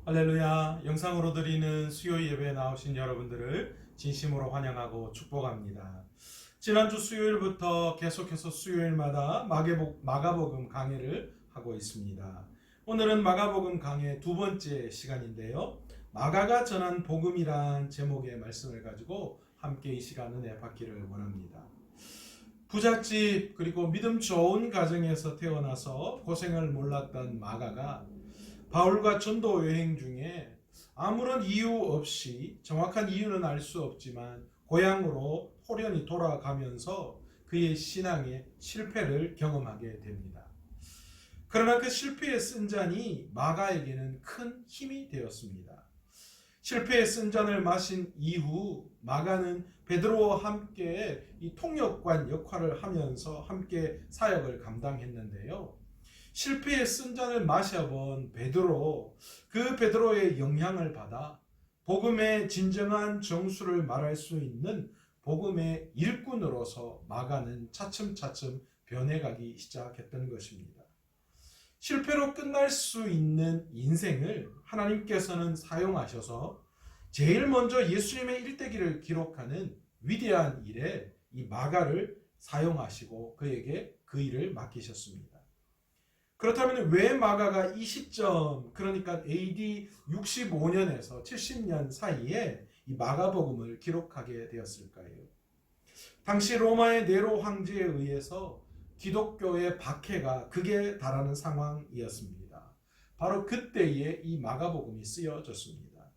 할렐루야. 영상으로 드리는 수요 예배에 나오신 여러분들을 진심으로 환영하고 축복합니다. 지난주 수요일부터 계속해서 수요일마다 마가복음 강해를 하고 있습니다. 오늘은 마가복음 강해 두 번째 시간인데요. 마가가 전한 복음이란 제목의 말씀을 가지고 함께 이 시간 은혜 받기를 원합니다. 부잣집 그리고 믿음 좋은 가정에서 태어나서 고생을 몰랐던 마가가 바울과 전도 여행 중에 아무런 이유 없이, 정확한 이유는 알 수 없지만 고향으로 호련히 돌아가면서 그의 신앙의 실패를 경험하게 됩니다. 그러나 그 실패의 쓴잔이 마가에게는 큰 힘이 되었습니다. 실패의 쓴잔을 마신 이후 마가는 베드로와 함께 이 통역관 역할을 하면서 함께 사역을 감당했는데요. 실패의 쓴잔을 마셔본 베드로, 그 베드로의 영향을 받아 복음의 진정한 정수를 말할 수 있는 복음의 일꾼으로서 마가는 차츰차츰 변해가기 시작했던 것입니다. 실패로 끝날 수 있는 인생을 하나님께서는 사용하셔서 제일 먼저 예수님의 일대기를 기록하는 위대한 일에 이 마가를 사용하시고 그에게 그 일을 맡기셨습니다. 그렇다면 왜 마가가 이 시점, 그러니까 AD 65년에서 70년 사이에 이 마가복음을 기록하게 되었을까요? 당시 로마의 네로 황제에 의해서 기독교의 박해가 극에 달하는 상황이었습니다. 바로 그때에 이 마가복음이 쓰여졌습니다.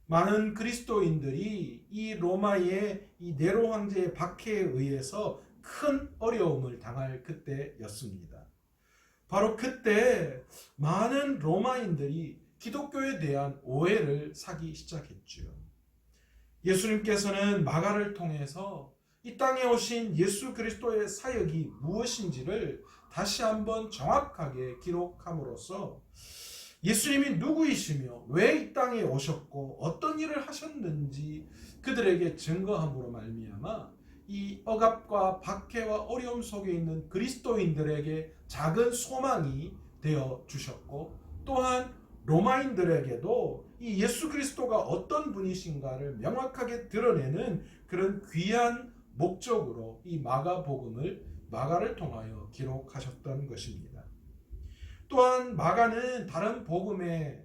많은 그리스도인들이 이 로마의 이 네로 황제의 박해에 의해서 큰 어려움을 당할 그때였습니다. 바로 그때 많은 로마인들이 기독교에 대한 오해를 사기 시작했죠. 예수님께서는 마가를 통해서 이 땅에 오신 예수 그리스도의 사역이 무엇인지를 다시 한번 정확하게 기록함으로써 예수님이 누구이시며 왜 이 땅에 오셨고 어떤 일을 하셨는지 그들에게 증거함으로 말미암아 이 억압과 박해와 어려움 속에 있는 그리스도인들에게 작은 소망이 되어 주셨고, 또한 로마인들에게도 이 예수 그리스도가 어떤 분이신가를 명확하게 드러내는 그런 귀한 목적으로 이 마가복음을 마가를 통하여 기록하셨던 것입니다. 또한 마가는 다른 복음에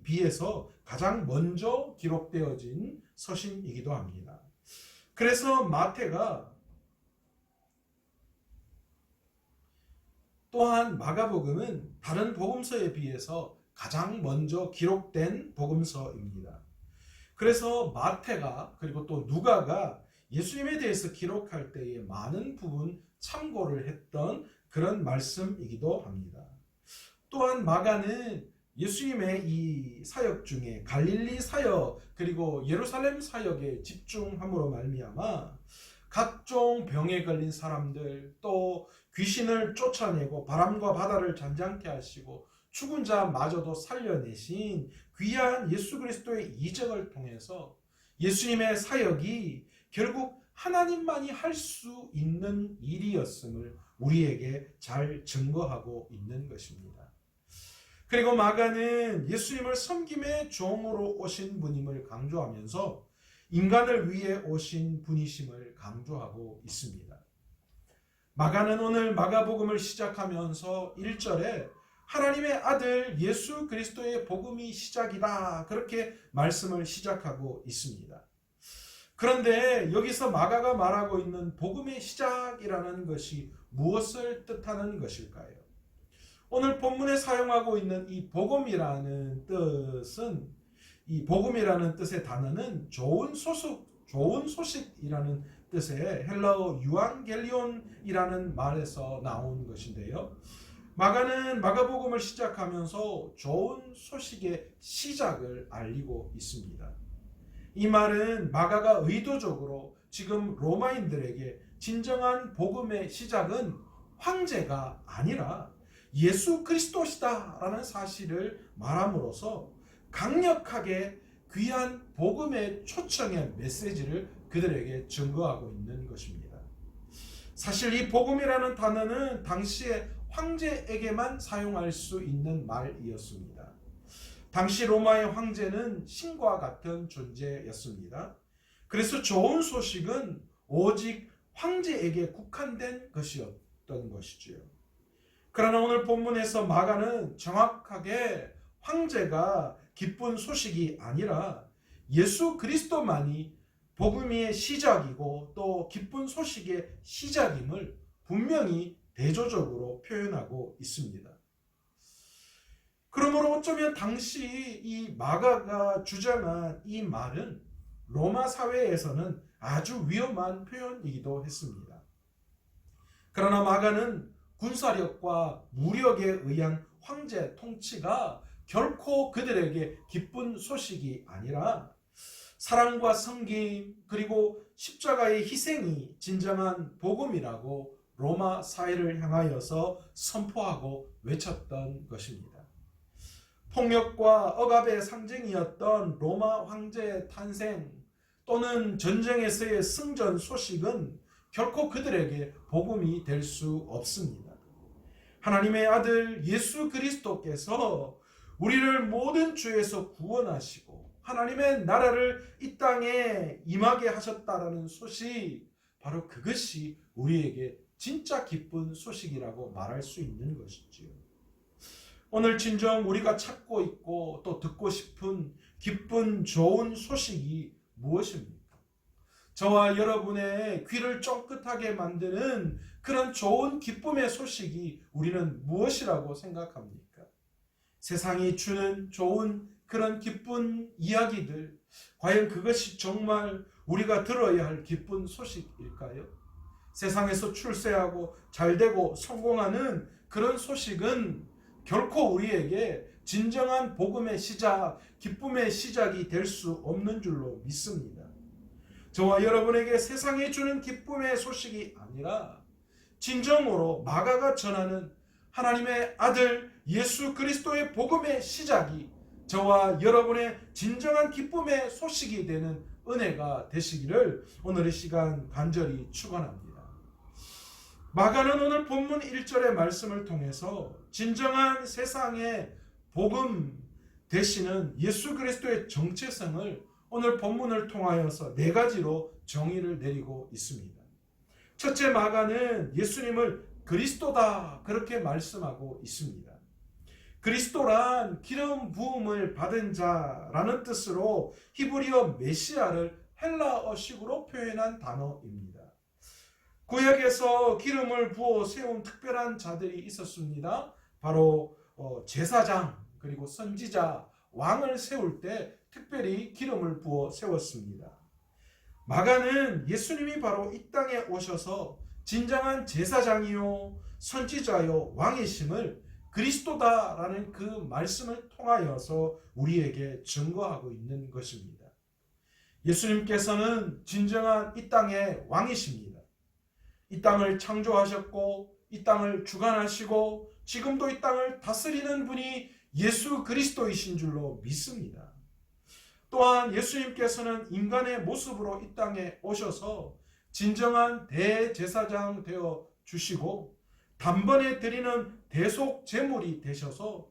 비해서 가장 먼저 기록되어진 서신이기도 합니다. 그래서 마태가 또한 마가복음은 다른 복음서에 비해서 가장 먼저 기록된 복음서입니다. 그래서 마태가 그리고 또 누가가 예수님에 대해서 기록할 때에 많은 부분 참고를 했던 그런 말씀이기도 합니다. 또한 마가는 예수님의 이 사역 중에 갈릴리 사역 그리고 예루살렘 사역에 집중함으로 말미암아 각종 병에 걸린 사람들, 또 귀신을 쫓아내고 바람과 바다를 잔잔케 하시고 죽은 자마저도 살려내신 귀한 예수 그리스도의 이적을 통해서 예수님의 사역이 결국 하나님만이 할 수 있는 일이었음을 우리에게 잘 증거하고 있는 것입니다. 그리고 마가는 예수님을 섬김의 종으로 오신 분임을 강조하면서 인간을 위해 오신 분이심을 강조하고 있습니다. 마가는 오늘 마가복음을 시작하면서 1절에 하나님의 아들 예수 그리스도의 복음이 시작이다, 그렇게 말씀을 시작하고 있습니다. 그런데 여기서 마가가 말하고 있는 복음의 시작이라는 것이 무엇을 뜻하는 것일까요? 오늘 본문에 사용하고 있는 이 복음이라는 뜻은, 이 복음이라는 뜻의 단어는 좋은 소식이라는 뜻의 헬라어 유앙겔리온이라는 말에서 나온 것인데요. 마가는 마가복음을 시작하면서 좋은 소식의 시작을 알리고 있습니다. 이 말은 마가가 의도적으로 지금 로마인들에게 진정한 복음의 시작은 황제가 아니라 예수 그리스도시다라는 사실을 말함으로써 강력하게 귀한 복음의 초청의 메시지를 그들에게 증거하고 있는 것입니다. 사실 이 복음이라는 단어는 당시에 황제에게만 사용할 수 있는 말이었습니다. 당시 로마의 황제는 신과 같은 존재였습니다. 그래서 좋은 소식은 오직 황제에게 국한된 것이었던 것이지요. 그러나 오늘 본문에서 마가는 정확하게 황제가 기쁜 소식이 아니라 예수 그리스도만이 복음의 시작이고 또 기쁜 소식의 시작임을 분명히 대조적으로 표현하고 있습니다. 그러므로 어쩌면 당시 이 마가가 주장한 이 말은 로마 사회에서는 아주 위험한 표현이기도 했습니다. 그러나 마가는 군사력과 무력에 의한 황제 통치가 결코 그들에게 기쁜 소식이 아니라 사랑과 섬김 그리고 십자가의 희생이 진정한 복음이라고 로마 사회를 향하여서 선포하고 외쳤던 것입니다. 폭력과 억압의 상징이었던 로마 황제의 탄생 또는 전쟁에서의 승전 소식은 결코 그들에게 복음이 될 수 없습니다. 하나님의 아들 예수 그리스도께서 우리를 모든 죄에서 구원하시고 하나님의 나라를 이 땅에 임하게 하셨다라는 소식, 바로 그것이 우리에게 진짜 기쁜 소식이라고 말할 수 있는 것이지요. 오늘 진정 우리가 찾고 있고 또 듣고 싶은 기쁜 좋은 소식이 무엇입니까? 저와 여러분의 귀를 쫑긋하게 만드는 그런 좋은 기쁨의 소식이 우리는 무엇이라고 생각합니까? 세상이 주는 좋은 그런 기쁜 이야기들, 과연 그것이 정말 우리가 들어야 할 기쁜 소식일까요? 세상에서 출세하고 잘되고 성공하는 그런 소식은 결코 우리에게 진정한 복음의 시작, 기쁨의 시작이 될 수 없는 줄로 믿습니다. 저와 여러분에게 세상이 주는 기쁨의 소식이 아니라 진정으로 마가가 전하는 하나님의 아들 예수 그리스도의 복음의 시작이 저와 여러분의 진정한 기쁨의 소식이 되는 은혜가 되시기를 오늘 이 시간 간절히 축원합니다. 마가는 오늘 본문 1절의 말씀을 통해서 진정한 세상의 복음 되시는 예수 그리스도의 정체성을 오늘 본문을 통하여서 4가지로 정의를 내리고 있습니다. 첫째, 마가는 예수님을 그리스도다 그렇게 말씀하고 있습니다. 그리스도란 기름 부음을 받은 자라는 뜻으로 히브리어 메시아를 헬라어식으로 표현한 단어입니다. 구약에서 기름을 부어 세운 특별한 자들이 있었습니다. 바로 제사장 그리고 선지자, 왕을 세울 때 특별히 기름을 부어 세웠습니다. 마가는 예수님이 바로 이 땅에 오셔서 진정한 제사장이요 선지자요 왕이심을 그리스도다라는 그 말씀을 통하여서 우리에게 증거하고 있는 것입니다. 예수님께서는 진정한 이 땅의 왕이십니다. 이 땅을 창조하셨고 이 땅을 주관하시고 지금도 이 땅을 다스리는 분이 예수 그리스도이신 줄로 믿습니다. 또한 예수님께서는 인간의 모습으로 이 땅에 오셔서 진정한 대제사장 되어 주시고 단번에 드리는 대속 제물이 되셔서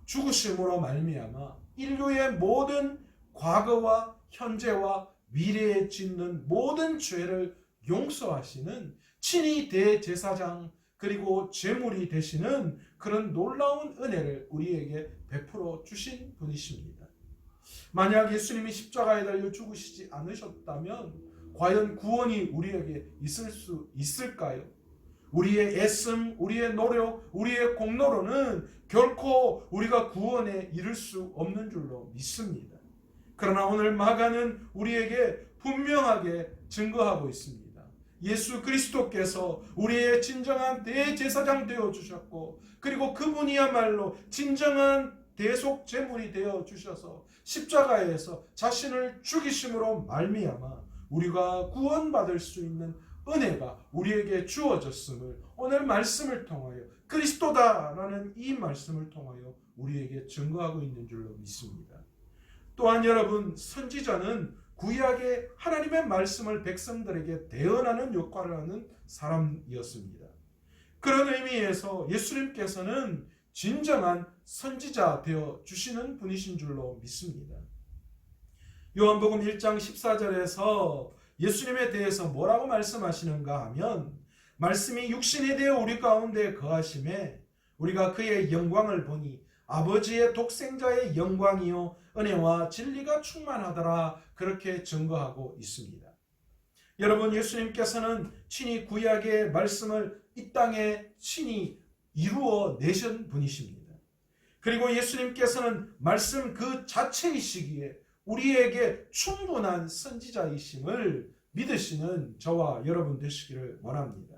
죽으심으로 말미암아 인류의 모든 과거와 현재와 미래에 짓는 모든 죄를 용서하시는 친히 대제사장 그리고 제물이 되시는 그런 놀라운 은혜를 우리에게 베풀어 주신 분이십니다. 만약 예수님이 십자가에 달려 죽으시지 않으셨다면 과연 구원이 우리에게 있을 수 있을까요? 우리의 애씀, 우리의 노력, 우리의 공로로는 결코 우리가 구원에 이를 수 없는 줄로 믿습니다. 그러나 오늘 마가는 우리에게 분명하게 증거하고 있습니다. 예수 그리스도께서 우리의 진정한 대제사장 되어 주셨고 그리고 그분이야말로 진정한 대속 제물이 되어 주셔서 십자가에서 자신을 죽이심으로 말미암아 우리가 구원받을 수 있는 은혜가 우리에게 주어졌음을 오늘 말씀을 통하여 그리스도다라는 이 말씀을 통하여 우리에게 증거하고 있는 줄로 믿습니다. 또한 여러분, 선지자는 구약의 하나님의 말씀을 백성들에게 대언하는 역할을 하는 사람이었습니다. 그런 의미에서 예수님께서는 진정한 선지자 되어 주시는 분이신 줄로 믿습니다. 요한복음 1장 14절에서 예수님에 대해서 뭐라고 말씀하시는가 하면, 말씀이 육신이 되어 우리 가운데 거하심에 우리가 그의 영광을 보니 아버지의 독생자의 영광이요 은혜와 진리가 충만하더라, 그렇게 증거하고 있습니다. 여러분, 예수님께서는 친히 구약의 말씀을 이 땅에 친히 이루어 내신 분이십니다. 그리고 예수님께서는 말씀 그 자체이시기에 우리에게 충분한 선지자이심을 믿으시는 저와 여러분 되시기를 원합니다.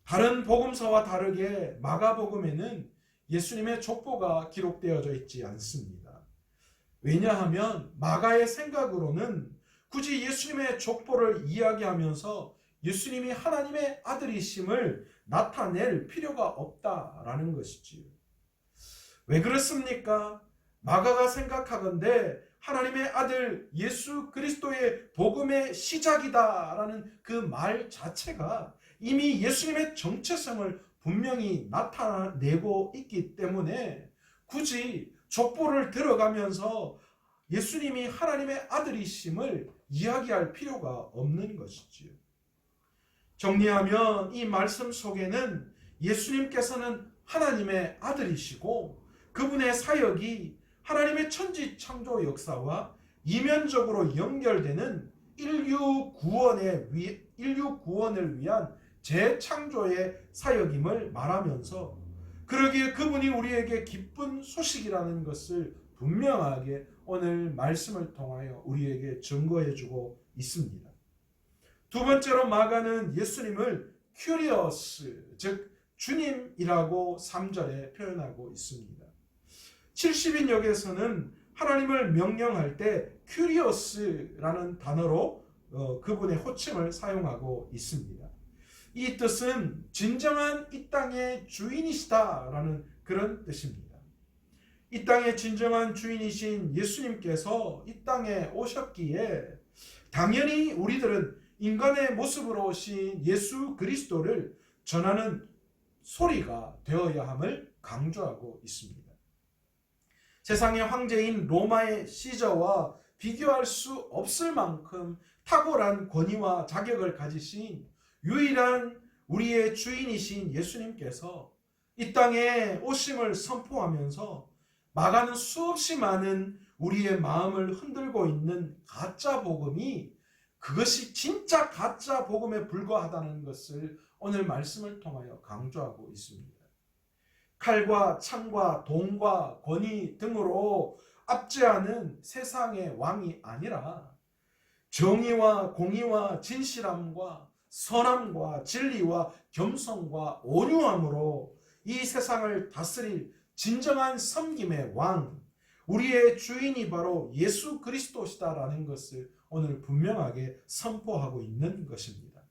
다른 복음서와 다르게 마가복음에는 예수님의 족보가 기록되어져 있지 않습니다. 왜냐하면 마가의 생각으로는 굳이 예수님의 족보를 이야기하면서 예수님이 하나님의 아들이심을 나타낼 필요가 없다라는 것이지요. 왜 그렇습니까? 마가가 생각하건대 하나님의 아들 예수 그리스도의 복음의 시작이다라는 그 말 자체가 이미 예수님의 정체성을 분명히 나타내고 있기 때문에 굳이 족보를 들어가면서 예수님이 하나님의 아들이심을 이야기할 필요가 없는 것이지요. 정리하면 이 말씀 속에는 예수님께서는 하나님의 아들이시고 그분의 사역이 하나님의 천지 창조 역사와 이면적으로 연결되는 인류 구원을 위한 재창조의 사역임을 말하면서, 그러기에 그분이 우리에게 기쁜 소식이라는 것을 분명하게 오늘 말씀을 통하여 우리에게 증거해주고 있습니다. 두 번째로 마가는 예수님을 큐리어스, 즉 주님이라고 3절에 표현하고 있습니다. 70인역에서는 하나님을 명령할 때 큐리어스라는 단어로 그분의 호칭을 사용하고 있습니다. 이 뜻은 진정한 이 땅의 주인이시다라는 그런 뜻입니다. 이 땅의 진정한 주인이신 예수님께서 이 땅에 오셨기에 당연히 우리들은 인간의 모습으로 오신 예수 그리스도를 전하는 소리가 되어야 함을 강조하고 있습니다. 세상의 황제인 로마의 시저와 비교할 수 없을 만큼 탁월한 권위와 자격을 가지신 유일한 우리의 주인이신 예수님께서 이 땅에 오심을 선포하면서 마가는 수없이 많은 우리의 마음을 흔들고 있는 가짜 복음이 그것이 진짜 가짜 복음에 불과하다는 것을 오늘 말씀을 통하여 강조하고 있습니다. 칼과 창과 돈과 권위 등으로 압제하는 세상의 왕이 아니라 정의와 공의와 진실함과 선함과 진리와 겸손과 온유함으로 이 세상을 다스릴 진정한 섬김의 왕, 우리의 주인이 바로 예수 그리스도시다라는 것을 오늘 분명하게 선포하고 있는 것입니다.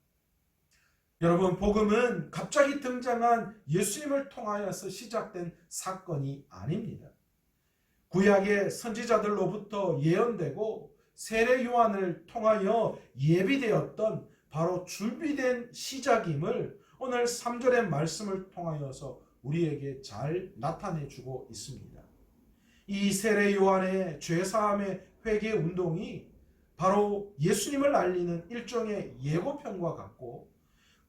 여러분, 복음은 갑자기 등장한 예수님을 통하여서 시작된 사건이 아닙니다. 구약의 선지자들로부터 예언되고 세례 요한을 통하여 예비되었던 바로 준비된 시작임을 오늘 3절의 말씀을 통하여서 우리에게 잘 나타내주고 있습니다. 이 세례 요한의 죄사함의 회개 운동이 바로 예수님을 알리는 일종의 예고편과 같고,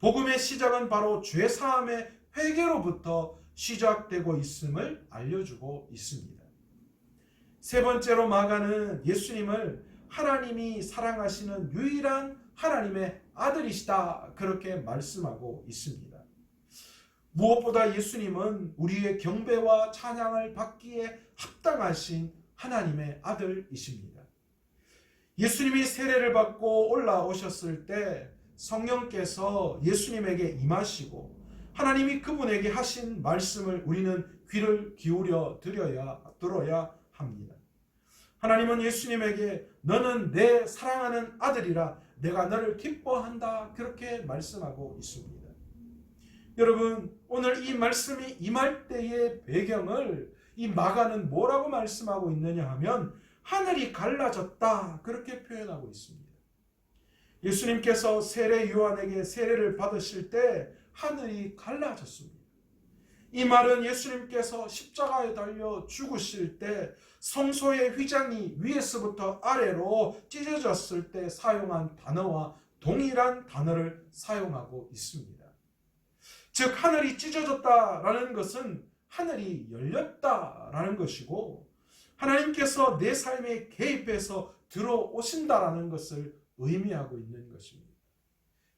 복음의 시작은 바로 죄사함의 회개로부터 시작되고 있음을 알려주고 있습니다. 세 번째로 마가는 예수님을 하나님이 사랑하시는 유일한 하나님의 아들이시다, 그렇게 말씀하고 있습니다. 무엇보다 예수님은 우리의 경배와 찬양을 받기에 합당하신 하나님의 아들이십니다. 예수님이 세례를 받고 올라오셨을 때 성령께서 예수님에게 임하시고 하나님이 그분에게 하신 말씀을 우리는 귀를 기울여 들어야 합니다. 하나님은 예수님에게 너는 내 사랑하는 아들이라 내가 너를 기뻐한다, 그렇게 말씀하고 있습니다. 여러분, 오늘 이 말씀이 임할 때의 배경을 이 마가는 뭐라고 말씀하고 있느냐 하면 하늘이 갈라졌다, 그렇게 표현하고 있습니다. 예수님께서 세례 요한에게 세례를 받으실 때 하늘이 갈라졌습니다. 이 말은 예수님께서 십자가에 달려 죽으실 때 성소의 휘장이 위에서부터 아래로 찢어졌을 때 사용한 단어와 동일한 단어를 사용하고 있습니다. 즉 하늘이 찢어졌다라는 것은 하늘이 열렸다라는 것이고, 하나님께서 내 삶에 개입해서 들어오신다라는 것을 의미하고 있는 것입니다.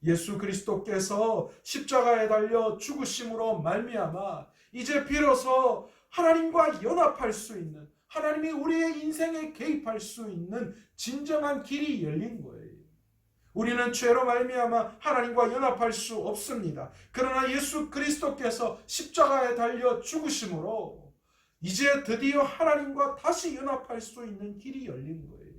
예수 그리스도께서 십자가에 달려 죽으심으로 말미암아 이제 비로소 하나님과 연합할 수 있는, 하나님이 우리의 인생에 개입할 수 있는 진정한 길이 열린 거예요. 우리는 죄로 말미암아 하나님과 연합할 수 없습니다. 그러나 예수 그리스도께서 십자가에 달려 죽으심으로 이제 드디어 하나님과 다시 연합할 수 있는 길이 열린 거예요.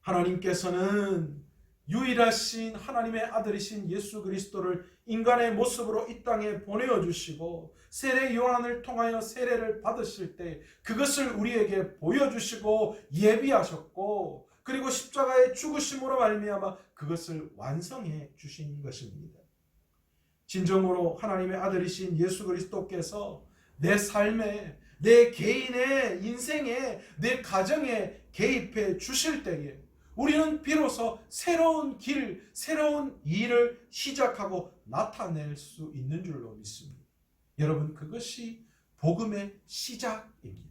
하나님께서는 유일하신 하나님의 아들이신 예수 그리스도를 인간의 모습으로 이 땅에 보내어주시고 세례 요한을 통하여 세례를 받으실 때 그것을 우리에게 보여주시고 예비하셨고, 그리고 십자가의 죽으심으로 말미암아 그것을 완성해 주신 것입니다. 진정으로 하나님의 아들이신 예수 그리스도께서 내 삶에, 내 개인의 인생에, 내 가정에 개입해 주실 때에 우리는 비로소 새로운 길, 새로운 일을 시작하고 나타낼 수 있는 줄로 믿습니다. 여러분, 그것이 복음의 시작입니다.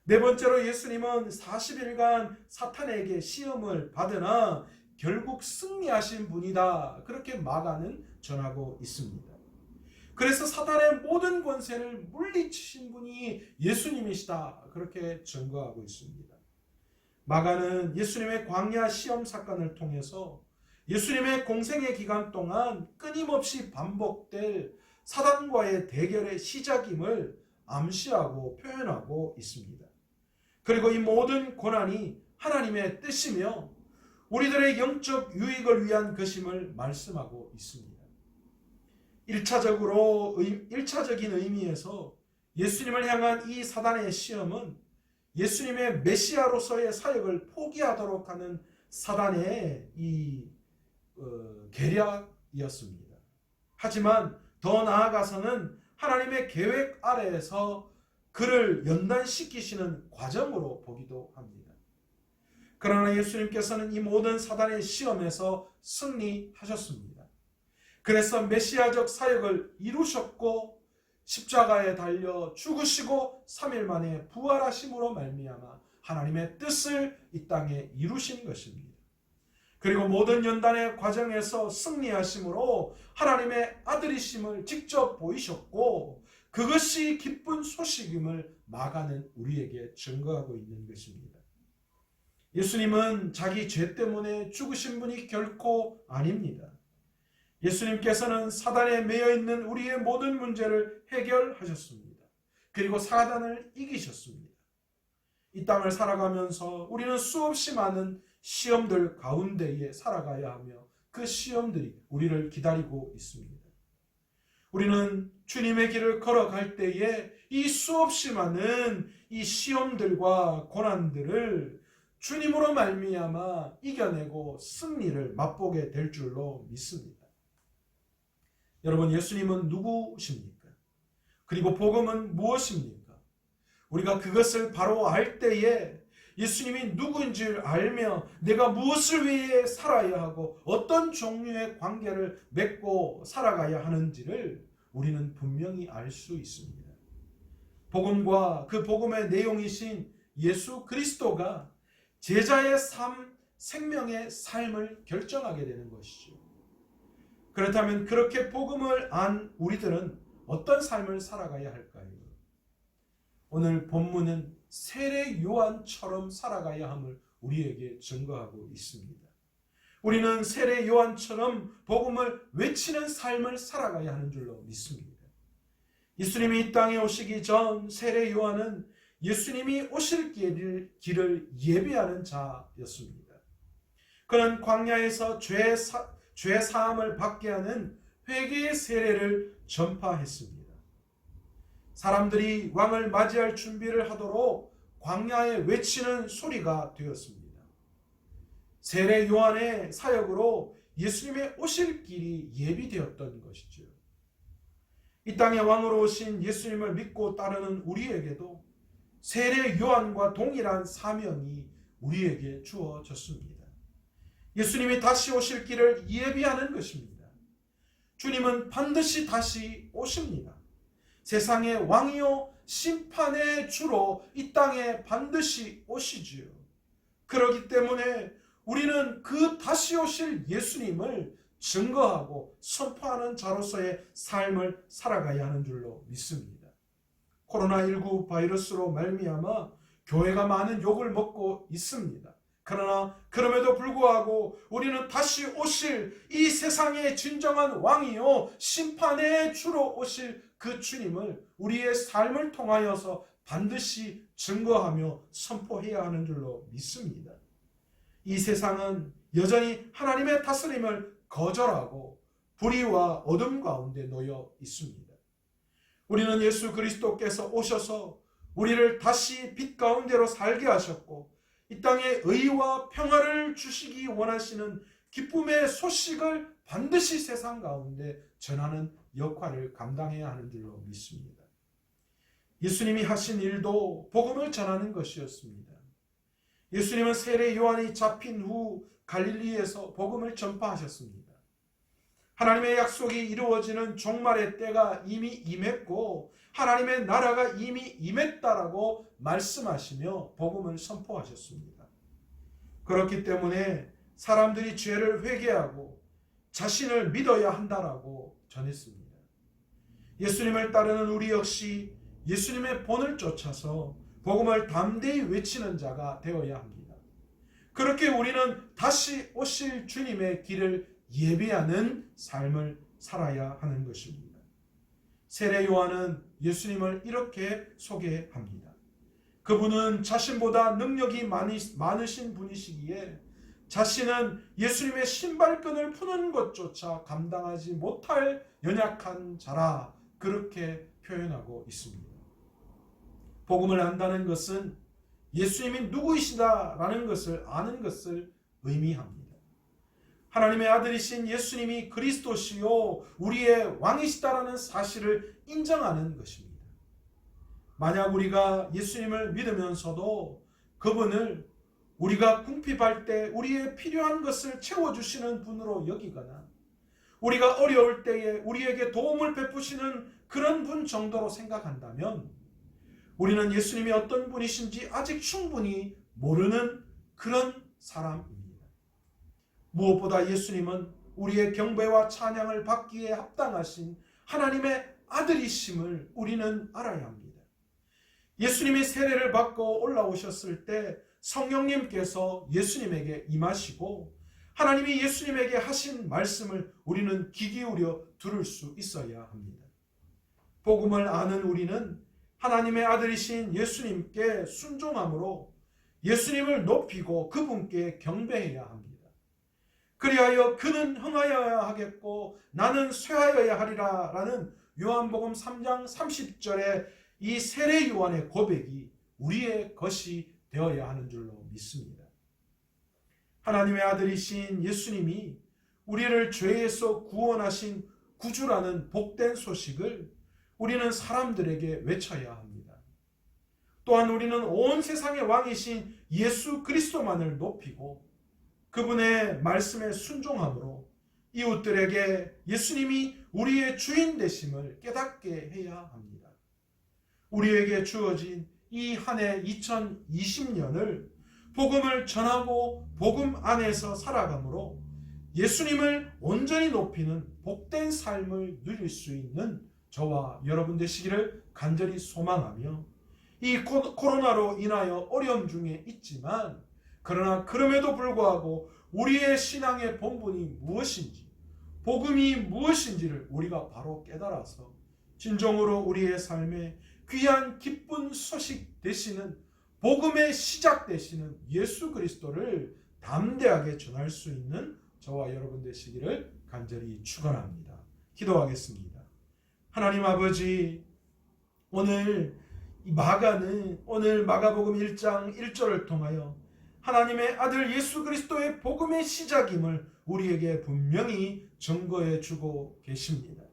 네 번째로 예수님은 40일간 사탄에게 시험을 받으나 결국 승리하신 분이다, 그렇게 마가는 전하고 있습니다. 그래서 사탄의 모든 권세를 물리치신 분이 예수님이시다, 그렇게 증거하고 있습니다. 마가는 예수님의 광야 시험 사건을 통해서 예수님의 공생의 기간 동안 끊임없이 반복될 사단과의 대결의 시작임을 암시하고 표현하고 있습니다. 그리고 이 모든 고난이 하나님의 뜻이며 우리들의 영적 유익을 위한 것임을 말씀하고 있습니다. 1차적인 의미에서 예수님을 향한 이 사단의 시험은 예수님의 메시아로서의 사역을 포기하도록 하는 사단의 이 계략이었습니다. 하지만 더 나아가서는 하나님의 계획 아래에서 그를 연단시키시는 과정으로 보기도 합니다. 그러나 예수님께서는 이 모든 사단의 시험에서 승리하셨습니다. 그래서 메시아적 사역을 이루셨고 십자가에 달려 죽으시고 3일 만에 부활하심으로 말미암아 하나님의 뜻을 이 땅에 이루신 것입니다. 그리고 모든 연단의 과정에서 승리하심으로 하나님의 아들이심을 직접 보이셨고 그것이 기쁜 소식임을 마가는 우리에게 증거하고 있는 것입니다. 예수님은 자기 죄 때문에 죽으신 분이 결코 아닙니다. 예수님께서는 사단에 매여 있는 우리의 모든 문제를 해결하셨습니다. 그리고 사단을 이기셨습니다. 이 땅을 살아가면서 우리는 수없이 많은 시험들 가운데에 살아가야 하며 그 시험들이 우리를 기다리고 있습니다. 우리는 주님의 길을 걸어갈 때에 이 수없이 많은 이 시험들과 고난들을 주님으로 말미암아 이겨내고 승리를 맛보게 될 줄로 믿습니다. 여러분, 예수님은 누구십니까? 그리고 복음은 무엇입니까? 우리가 그것을 바로 알 때에 예수님이 누구인지를 알며 내가 무엇을 위해 살아야 하고 어떤 종류의 관계를 맺고 살아가야 하는지를 우리는 분명히 알 수 있습니다. 복음과 그 복음의 내용이신 예수 그리스도가 제자의 삶, 생명의 삶을 결정하게 되는 것이죠. 그렇다면 그렇게 복음을 안 우리들은 어떤 삶을 살아가야 할까요? 오늘 본문은 세례 요한처럼 살아가야 함을 우리에게 증거하고 있습니다. 우리는 세례 요한처럼 복음을 외치는 삶을 살아가야 하는 줄로 믿습니다. 예수님이 이 땅에 오시기 전 세례 요한은 예수님이 오실 길을 예비하는 자였습니다. 그는 광야에서 죄 사함을 받게 하는 회개의 세례를 전파했습니다. 사람들이 왕을 맞이할 준비를 하도록 광야에 외치는 소리가 되었습니다. 세례 요한의 사역으로 예수님의 오실 길이 예비되었던 것이죠. 이 땅의 왕으로 오신 예수님을 믿고 따르는 우리에게도 세례 요한과 동일한 사명이 우리에게 주어졌습니다. 예수님이 다시 오실 길을 예비하는 것입니다. 주님은 반드시 다시 오십니다. 세상의 왕이요 심판의 주로 이 땅에 반드시 오시지요. 그렇기 때문에 우리는 그 다시 오실 예수님을 증거하고 선포하는 자로서의 삶을 살아가야 하는 줄로 믿습니다. 코로나19 바이러스로 말미암아 교회가 많은 욕을 먹고 있습니다. 그러나 그럼에도 불구하고 우리는 다시 오실 이 세상의 진정한 왕이요 심판의 주로 오실 그 주님을 우리의 삶을 통하여서 반드시 증거하며 선포해야 하는 줄로 믿습니다. 이 세상은 여전히 하나님의 다스림을 거절하고 불의와 어둠 가운데 놓여 있습니다. 우리는 예수 그리스도께서 오셔서 우리를 다시 빛 가운데로 살게 하셨고 이 땅에 의와 평화를 주시기 원하시는 기쁨의 소식을 반드시 세상 가운데 전하는 역할을 감당해야 하는 줄로 믿습니다. 예수님이 하신 일도 복음을 전하는 것이었습니다. 예수님은 세례 요한이 잡힌 후 갈릴리에서 복음을 전파하셨습니다. 하나님의 약속이 이루어지는 종말의 때가 이미 임했고 하나님의 나라가 이미 임했다라고 말씀하시며 복음을 선포하셨습니다. 그렇기 때문에 사람들이 죄를 회개하고 자신을 믿어야 한다라고 전했습니다. 예수님을 따르는 우리 역시 예수님의 본을 쫓아서 복음을 담대히 외치는 자가 되어야 합니다. 그렇게 우리는 다시 오실 주님의 길을 예비하는 삶을 살아야 하는 것입니다. 세례 요한은 예수님을 이렇게 소개합니다. 그분은 자신보다 능력이 많으신 분이시기에 자신은 예수님의 신발끈을 푸는 것조차 감당하지 못할 연약한 자라 그렇게 표현하고 있습니다. 복음을 안다는 것은 예수님이 누구이시다라는 것을 아는 것을 의미합니다. 하나님의 아들이신 예수님이 그리스도시요 우리의 왕이시다라는 사실을 인정하는 것입니다. 만약 우리가 예수님을 믿으면서도 그분을 우리가 궁핍할 때 우리의 필요한 것을 채워주시는 분으로 여기거나 우리가 어려울 때에 우리에게 도움을 베푸시는 그런 분 정도로 생각한다면 우리는 예수님이 어떤 분이신지 아직 충분히 모르는 그런 사람입니다. 무엇보다 예수님은 우리의 경배와 찬양을 받기에 합당하신 하나님의 아들이심을 우리는 알아야 합니다. 예수님이 세례를 받고 올라오셨을 때 성령님께서 예수님에게 임하시고 하나님이 예수님에게 하신 말씀을 우리는 귀 기울여 들을 수 있어야 합니다. 복음을 아는 우리는 하나님의 아들이신 예수님께 순종함으로 예수님을 높이고 그분께 경배해야 합니다. 그리하여 그는 흥하여야 하겠고 나는 쇠하여야 하리라 라는 요한복음 3장 30절의 이 세례 요한의 고백이 우리의 것이 되어야 하는 줄로 믿습니다. 하나님의 아들이신 예수님이 우리를 죄에서 구원하신 구주라는 복된 소식을 우리는 사람들에게 외쳐야 합니다. 또한 우리는 온 세상의 왕이신 예수 그리스도만을 높이고 그분의 말씀에 순종함으로 이웃들에게 예수님이 우리의 주인 되심을 깨닫게 해야 합니다. 우리에게 주어진 이 한 해 2020년을 복음을 전하고 복음 안에서 살아감으로 예수님을 온전히 높이는 복된 삶을 누릴 수 있는 저와 여러분 되시기를 간절히 소망하며 이 코로나로 인하여 어려움 중에 있지만 그러나 그럼에도 불구하고 우리의 신앙의 본분이 무엇인지 복음이 무엇인지를 우리가 바로 깨달아서 진정으로 우리의 삶에 귀한 기쁜 소식 되시는 복음의 시작 되시는 예수 그리스도를 담대하게 전할 수 있는 저와 여러분 되시기를 간절히 축원합니다. 기도하겠습니다. 하나님 아버지, 오늘 마가복음 1장 1절을 통하여 하나님의 아들 예수 그리스도의 복음의 시작임을 우리에게 분명히 증거해 주고 계십니다.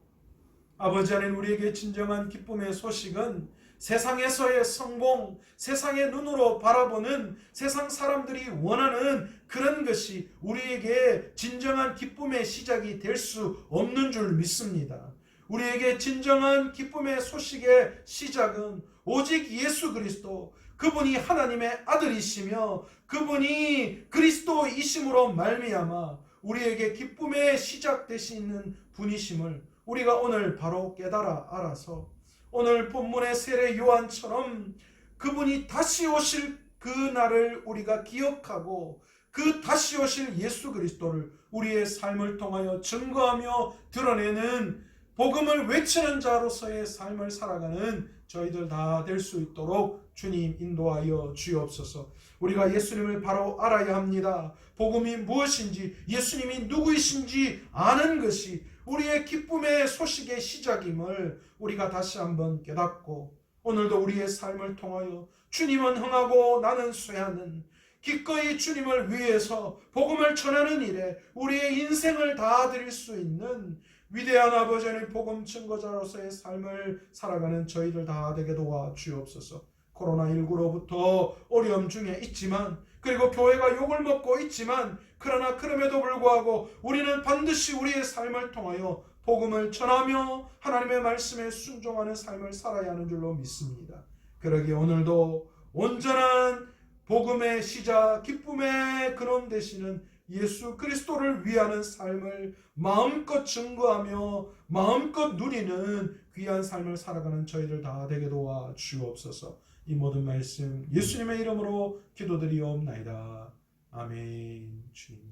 아버지 하나님, 우리에게 진정한 기쁨의 소식은 세상에서의 성공, 세상의 눈으로 바라보는 세상 사람들이 원하는 그런 것이 우리에게 진정한 기쁨의 시작이 될 수 없는 줄 믿습니다. 우리에게 진정한 기쁨의 소식의 시작은 오직 예수 그리스도, 그분이 하나님의 아들이시며 그분이 그리스도이심으로 말미암아 우리에게 기쁨의 시작 되시는 분이심을 우리가 오늘 바로 깨달아 알아서 오늘 본문의 세례 요한처럼 그분이 다시 오실 그 날을 우리가 기억하고 그 다시 오실 예수 그리스도를 우리의 삶을 통하여 증거하며 드러내는 복음을 외치는 자로서의 삶을 살아가는 저희들 다 될 수 있도록 주님 인도하여 주옵소서. 우리가 예수님을 바로 알아야 합니다. 복음이 무엇인지, 예수님이 누구이신지 아는 것이 우리의 기쁨의 소식의 시작임을 우리가 다시 한번 깨닫고, 오늘도 우리의 삶을 통하여 주님은 흥하고 나는 쇠하는, 기꺼이 주님을 위해서 복음을 전하는 일에 우리의 인생을 다 드릴 수 있는 위대한 아버지 하나님 복음 증거자로서의 삶을 살아가는 저희들 다 되게 도와 주옵소서. 코로나19로부터 어려움 중에 있지만, 그리고 교회가 욕을 먹고 있지만, 그러나 그럼에도 불구하고 우리는 반드시 우리의 삶을 통하여 복음을 전하며 하나님의 말씀에 순종하는 삶을 살아야 하는 줄로 믿습니다. 그러기에 오늘도 온전한 복음의 시작, 기쁨의 근원 되시는 예수 그리스도를 위하는 삶을 마음껏 증거하며 마음껏 누리는 귀한 삶을 살아가는 저희들 다 되게 도와 주옵소서. 이 모든 말씀 예수님의 이름으로 기도드리옵나이다. 아멘. 주님.